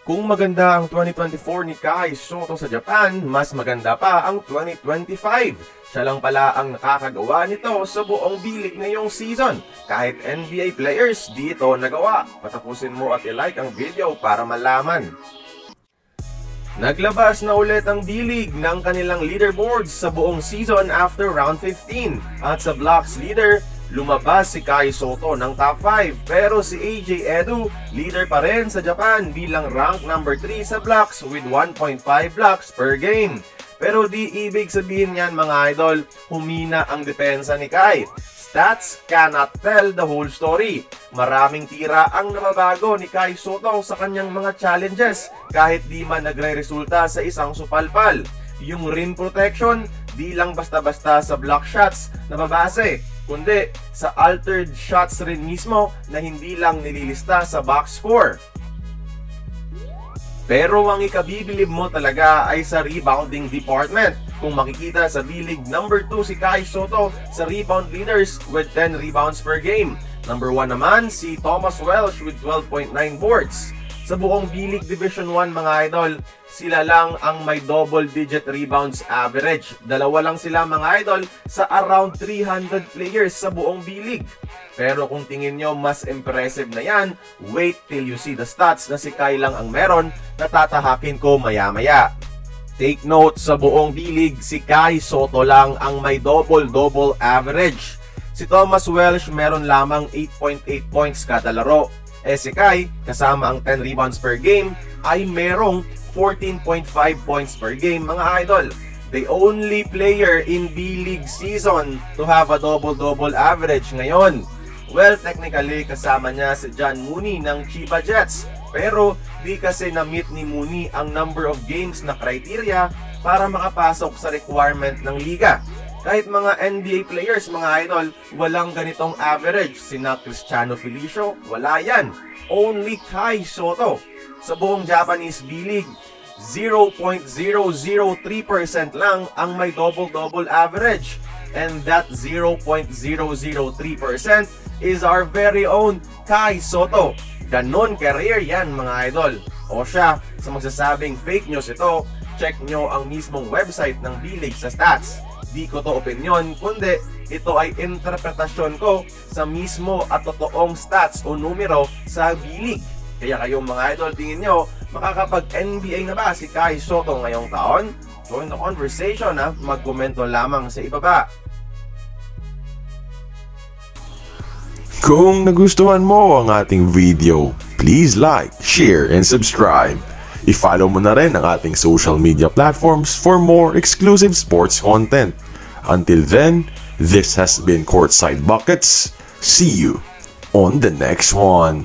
Kung maganda ang 2024 ni Kai Sotto sa Japan, mas maganda pa ang 2025. Siya lang pala ang nakakagawa nito sa buong bilik ngayong season. Kahit NBA players, di ito nagawa. Patapusin mo at i-like ang video para malaman. Naglabas na ulit ang bilig ng kanilang leaderboards sa buong season after round 15. At sa blocks leader, lumabas si Kai Sotto ng top 5, pero si AJ Edu leader pa rin sa Japan bilang rank number 3 sa blocks with 1.5 blocks per game. Pero di ibig sabihin yan mga idol, humina ang depensa ni Kai. Stats cannot tell the whole story. Maraming tira ang nababago ni Kai Sotto sa kanyang mga challenges kahit di man nagre-resulta sa isang supalpal. Yung rim protection, di lang basta-basta sa block shots na babase, kundi sa altered shots rin mismo na hindi lang nililista sa box score. Pero ang ikabibilib mo talaga ay sa rebounding department. Kung makikita sa bilig number 2 si Kai Sotto sa rebound leaders with 10 rebounds per game. Number 1 naman si Thomas Welsh with 12.9 boards. Sa buong bilig Division 1 mga idol, sila lang ang may double-digit rebounds average. Dalawa lang sila mga idol sa around 300 players sa buong bilig. Pero kung tingin nyo mas impressive na yan, wait till you see the stats na si Kai lang ang meron na tatahakin ko maya-maya. Take note, sa buong bilig, si Kai Sotto lang ang may double-double average. Si Thomas Welsh meron lamang 8.8 points kada laro. Si Kai, kasama ang 10 rebounds per game, ay merong 14.5 points per game mga idol. The only player in B-League season to have a double-double average ngayon. Well, technically, kasama niya si John Mooney ng Chiba Jets. Pero di kasi na-meet ni Mooney ang number of games na criteria para makapasok sa requirement ng liga. Kahit mga NBA players, mga idol, walang ganitong average. Sina Cristiano Felicio, wala yan. Only Kai Sotto. Sa buong Japanese B-League, 0.003% lang ang may double-double average. And that 0.003% is our very own Kai Sotto. Ganon career yan mga idol. O siya, sa magsasabing fake news ito, check nyo ang mismong website ng B-League sa stats. Di ko to opinion, kundi ito ay interpretasyon ko sa mismo at totoong stats o numero sa B-League. Kaya kayong mga idol, tingin nyo, makakapag-NBA na ba si Kai Sotto ngayong taon? Join the conversation ha, magkomento lamang sa ibaba. Kung nagustuhan mo ang ating video, please like, share, and subscribe. I-follow mo na rin ang ating social media platforms for more exclusive sports content. Until then, this has been Courtside Buckets. See you on the next one.